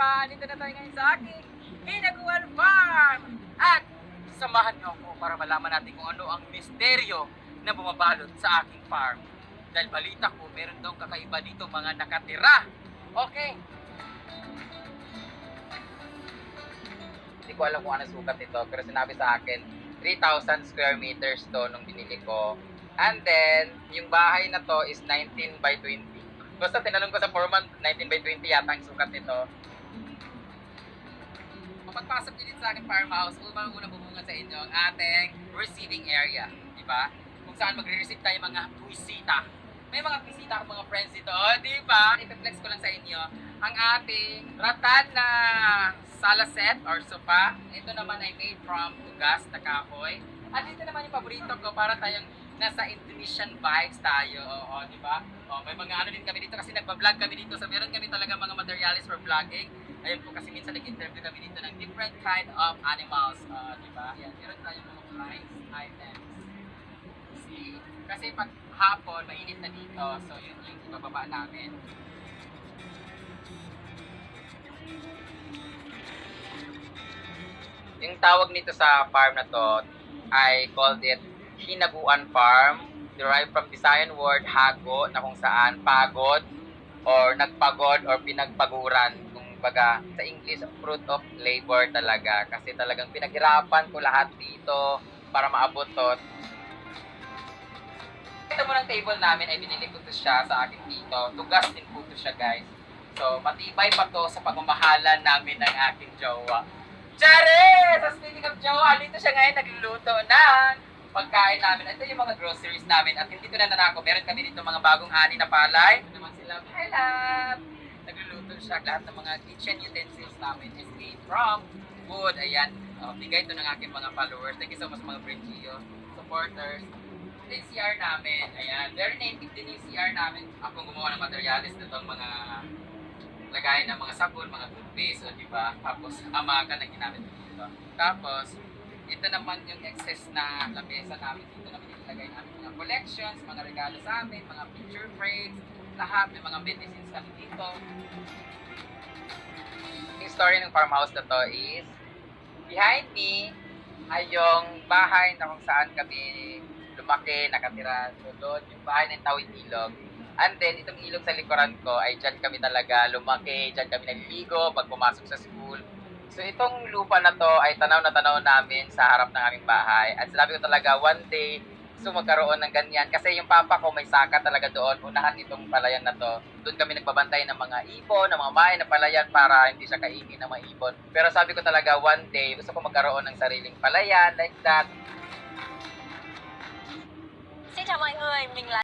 tropa! Dito na tayo ngayon sa aking Hinaguan Farm! At samahan niyo ako para malaman natin kung ano ang misteryo na bumabalot sa aking farm. Dahil balita ko, meron daw kakaiba dito mga nakatira. Okay. Hindi ko alam kung ano sukat ito, pero sinabi sa akin, 3,000 square meters to nung binili ko. And then, yung bahay na to is 19 by 20. Basta tinanong ko sa foreman, 19 by 20 yata ang sukat nito. Pagpasok nyo dito sa aking farmhouse, unang bubungan sa inyo ang ating receiving area. Diba? Kung saan magre-receive tayo mga bisita. May mga bisita akong mga friends dito. O, diba? Ipiflex ko lang sa inyo ang ating rattan na sala set or sofa. Ito naman ay made from tugas na kahoy. At ito naman yung paborito ko para tayong nasa Indonesian vibes tayo. Oo, di ba? Oh, may mga ano din kami dito kasi nagba-vlog kami dito. So meron kami talaga mga materials for vlogging. Ayun po kasi minsan nag-interview kami dito ng different kind of animals. Di ba? Yan, meron tayong mga price items. See? Kasi pag hapon, mainit na dito. So yun yung ibababa namin. Yung tawag nito sa farm na to, I called it Hinaguan Farm, derived from Visayan word hago, na kung saan pagod or nagpagod or pinagpaguran. Kung baga, sa English, fruit of labor talaga. Kasi talagang pinaghirapan ko lahat dito para maabot to. Ito mo ng table namin ay binili ko to siya sa aking tito. Tugas din po to siya, guys. So, matibay pa to sa pagmamahalan namin ng aking jowa. Charis! So speaking of jowa, dito siya ngayon nagluluto ng pagkain namin. Ito yung mga groceries namin at hindi ko na nanako. Meron kami dito mga bagong ani na palay. Ito naman sila, hi love! Nagluluto siya. Lahat ng mga kitchen utensils namin is made from wood. Ayan, bigay ito ng aking mga followers. Thank you so much mga Bridgio supporters. Ito yung CR namin. Ayan, very native din yung CR namin. Akong gumawa ng materialis na itong mga lagayan ng mga sabon, mga toothpaste, o diba? Tapos, amakan na ginamit dito. Tapos, ito naman yung excess na lamesa namin. Dito namin ilagay namin mga collections, mga regalo sa amin, mga picture frames, lahat, may mga medicines kami dito. Yung story ng farmhouse na to is, behind me ay yung bahay na kung saan kami lumaki, nakatira. So, doon yung bahay ng Tawid Ilog. And then, itong ilog sa likuran ko ay dyan kami talaga lumaki, dyan kami naliligo pag pumasok sa school. So, itong lupa na to ay tanaw na tanaw namin sa harap ng aming bahay. At sinabi ko talaga, one day, gusto magkaroon ng ganyan. Kasi yung papa ko may saka talaga doon, unahan itong palayan na to. Doon kami nagbabantay ng mga ibon, ng mga main na palayan para hindi siya kainin ng mga ibon. Pero sabi ko talaga, one day, gusto ko magkaroon ng sariling palayan like that. Xin chào mọi người, mình là